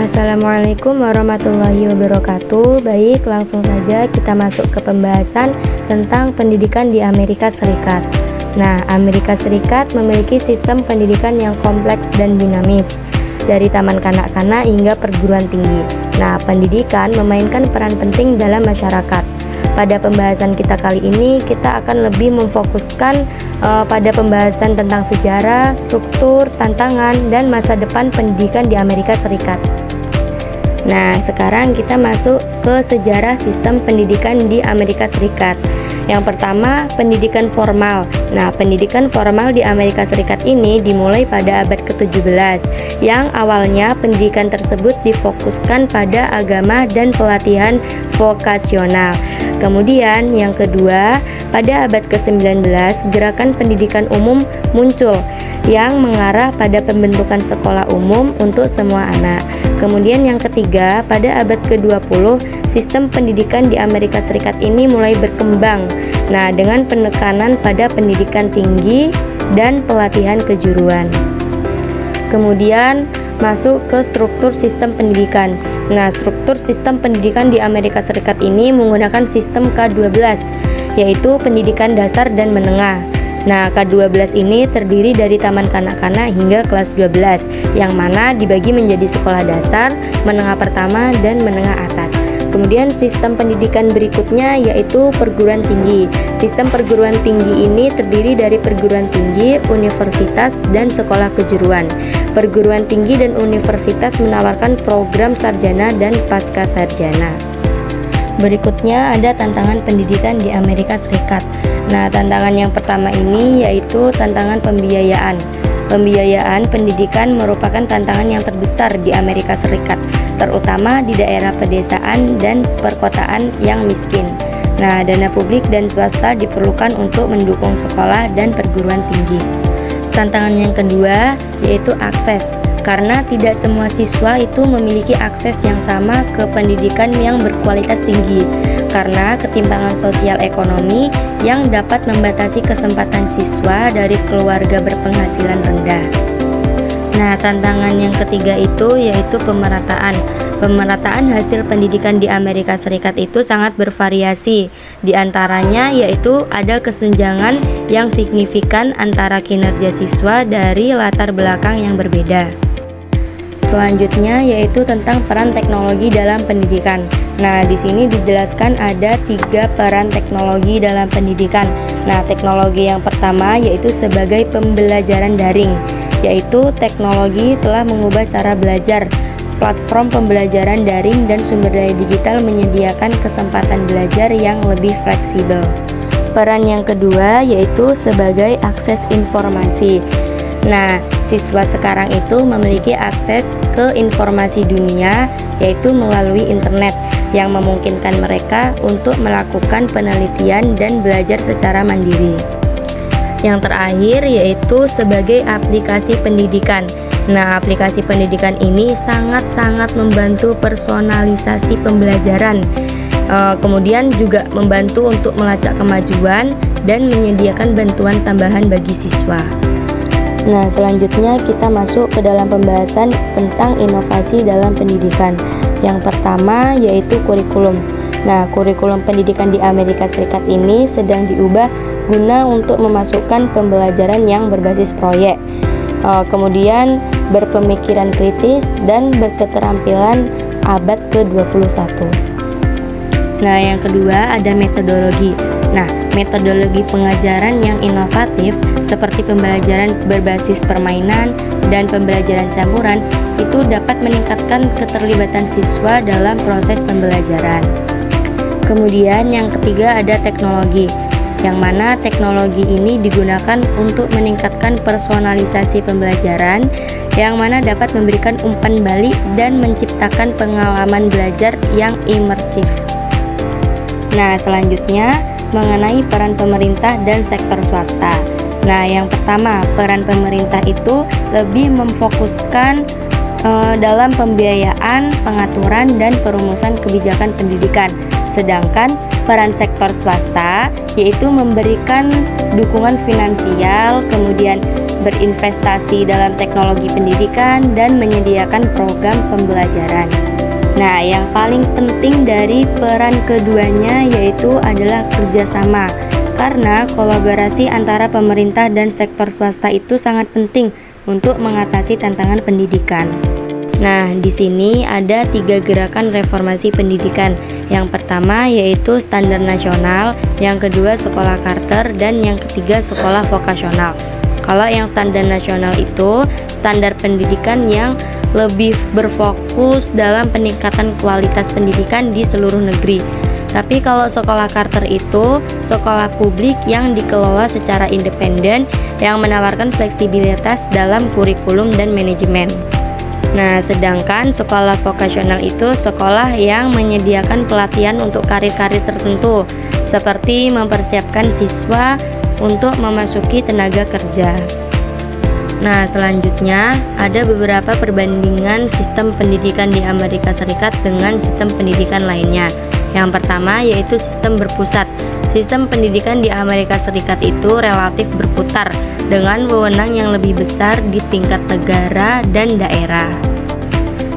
Assalamualaikum warahmatullahi wabarakatuh. Baik, langsung saja kita masuk ke pembahasan tentang pendidikan di Amerika Serikat. Nah, Amerika Serikat memiliki sistem pendidikan yang kompleks dan dinamis, dari taman kanak-kanak hingga perguruan tinggi. Nah, pendidikan memainkan peran penting dalam masyarakat. Pada pembahasan kita kali ini, kita akan lebih memfokuskan pada pembahasan tentang sejarah, struktur, tantangan, dan masa depan pendidikan di Amerika Serikat. Nah, sekarang kita masuk ke sejarah sistem pendidikan di Amerika Serikat. Yang pertama, pendidikan formal. Nah, pendidikan formal di Amerika Serikat ini dimulai pada abad ke-17, yang awalnya pendidikan tersebut difokuskan pada agama dan pelatihan vokasional. Kemudian yang kedua, pada abad ke-19, gerakan pendidikan umum muncul yang mengarah pada pembentukan sekolah umum untuk semua anak. Kemudian yang ketiga, pada abad ke-20, sistem pendidikan di Amerika Serikat ini mulai berkembang. Nah, dengan penekanan pada pendidikan tinggi dan pelatihan kejuruan. Kemudian masuk ke struktur sistem pendidikan. Nah, struktur sistem pendidikan di Amerika Serikat ini menggunakan sistem K12, yaitu pendidikan dasar dan menengah. Nah, K12 ini terdiri dari taman kanak-kanak hingga kelas 12, yang mana dibagi menjadi sekolah dasar, menengah pertama, dan menengah atas. Kemudian sistem pendidikan berikutnya yaitu perguruan tinggi. Sistem perguruan tinggi ini terdiri dari perguruan tinggi, universitas, dan sekolah kejuruan. Perguruan tinggi dan universitas menawarkan program sarjana dan pasca sarjana. Berikutnya ada tantangan pendidikan di Amerika Serikat. Nah, tantangan yang pertama ini yaitu tantangan pembiayaan. Pembiayaan pendidikan merupakan tantangan yang terbesar di Amerika Serikat, terutama di daerah pedesaan dan perkotaan yang miskin. Nah, dana publik dan swasta diperlukan untuk mendukung sekolah dan perguruan tinggi. Tantangan yang kedua yaitu akses. Karena tidak semua siswa itu memiliki akses yang sama ke pendidikan yang berkualitas tinggi, karena ketimpangan sosial ekonomi yang dapat membatasi kesempatan siswa dari keluarga berpenghasilan rendah. Nah, tantangan yang ketiga itu yaitu pemerataan. Pemerataan hasil pendidikan di Amerika Serikat itu sangat bervariasi. Di antaranya yaitu ada kesenjangan yang signifikan antara kinerja siswa dari latar belakang yang berbeda. Selanjutnya yaitu tentang peran teknologi dalam pendidikan. Nah, di sini dijelaskan ada 3 peran teknologi dalam pendidikan. Nah, teknologi yang pertama yaitu sebagai pembelajaran daring, yaitu teknologi telah mengubah cara belajar. Platform pembelajaran daring dan sumber daya digital menyediakan kesempatan belajar yang lebih fleksibel. Peran yang kedua yaitu sebagai akses informasi. Nah, siswa sekarang itu memiliki akses ke informasi dunia, yaitu melalui internet, yang memungkinkan mereka untuk melakukan penelitian dan belajar secara mandiri. Yang terakhir yaitu sebagai aplikasi pendidikan. Nah, aplikasi pendidikan ini sangat-sangat membantu personalisasi pembelajaran. Kemudian juga membantu untuk melacak kemajuan dan menyediakan bantuan tambahan bagi siswa. Nah, selanjutnya kita masuk ke dalam pembahasan tentang inovasi dalam pendidikan. Yang pertama yaitu kurikulum. Nah, kurikulum pendidikan di Amerika Serikat ini sedang diubah guna untuk memasukkan pembelajaran yang berbasis proyek, kemudian berpemikiran kritis dan berketerampilan abad ke-21. Nah, yang kedua ada metodologi. Nah, metodologi pengajaran yang inovatif seperti pembelajaran berbasis permainan dan pembelajaran campuran itu dapat meningkatkan keterlibatan siswa dalam proses pembelajaran. Kemudian yang ketiga ada teknologi, yang mana teknologi ini digunakan untuk meningkatkan personalisasi pembelajaran, yang mana dapat memberikan umpan balik dan menciptakan pengalaman belajar yang imersif. Nah, selanjutnya mengenai peran pemerintah dan sektor swasta. Nah, yang pertama, peran pemerintah itu lebih memfokuskan dalam pembiayaan, pengaturan, dan perumusan kebijakan pendidikan. Sedangkan peran sektor swasta yaitu memberikan dukungan finansial, kemudian berinvestasi dalam teknologi pendidikan, dan menyediakan program pembelajaran. Nah, yang paling penting dari peran keduanya yaitu adalah kerjasama, karena kolaborasi antara pemerintah dan sektor swasta itu sangat penting untuk mengatasi tantangan pendidikan. Nah, di sini ada 3 gerakan reformasi pendidikan. Yang pertama yaitu standar nasional, yang kedua sekolah charter, dan yang ketiga sekolah vokasional. Kalau yang standar nasional itu standar pendidikan yang lebih berfokus dalam peningkatan kualitas pendidikan di seluruh negeri. Tapi kalau sekolah charter itu sekolah publik yang dikelola secara independen yang menawarkan fleksibilitas dalam kurikulum dan manajemen. Nah, sedangkan sekolah vokasional itu sekolah yang menyediakan pelatihan untuk karir-karir tertentu, seperti mempersiapkan siswa untuk memasuki tenaga kerja. Nah, selanjutnya ada beberapa perbandingan sistem pendidikan di Amerika Serikat dengan sistem pendidikan lainnya. Yang pertama yaitu sistem berpusat. Sistem pendidikan di Amerika Serikat itu relatif berputar dengan wewenang yang lebih besar di tingkat negara dan daerah.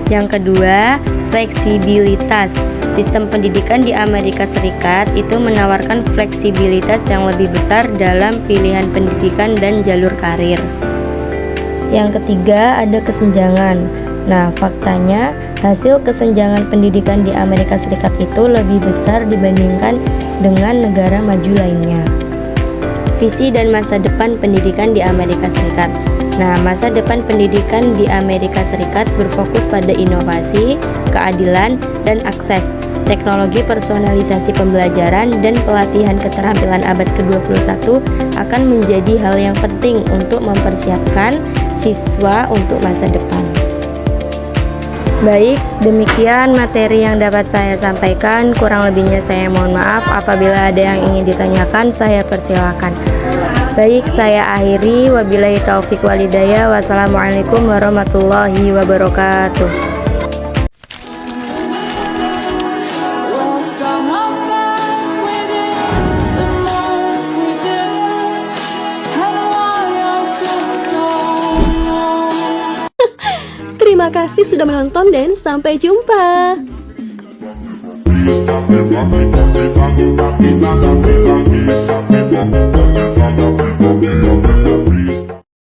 Yang kedua, fleksibilitas. Sistem pendidikan di Amerika Serikat itu menawarkan fleksibilitas yang lebih besar dalam pilihan pendidikan dan jalur karir. Yang ketiga, ada kesenjangan. Nah, faktanya hasil kesenjangan pendidikan di Amerika Serikat itu lebih besar dibandingkan dengan negara maju lainnya. Visi dan masa depan pendidikan di Amerika Serikat. Nah, masa depan pendidikan di Amerika Serikat berfokus pada inovasi, keadilan, dan akses, teknologi personalisasi pembelajaran, dan pelatihan keterampilan abad ke-21 akan menjadi hal yang penting untuk mempersiapkan siswa untuk masa depan. Baik, demikian materi yang dapat saya sampaikan. Kurang lebihnya saya mohon maaf. Apabila ada yang ingin ditanyakan, saya persilakan. Baik, saya akhiri. Wabillahi taufik walhidayah. Wassalamualaikum warahmatullahi wabarakatuh. Terima kasih sudah menonton dan sampai jumpa.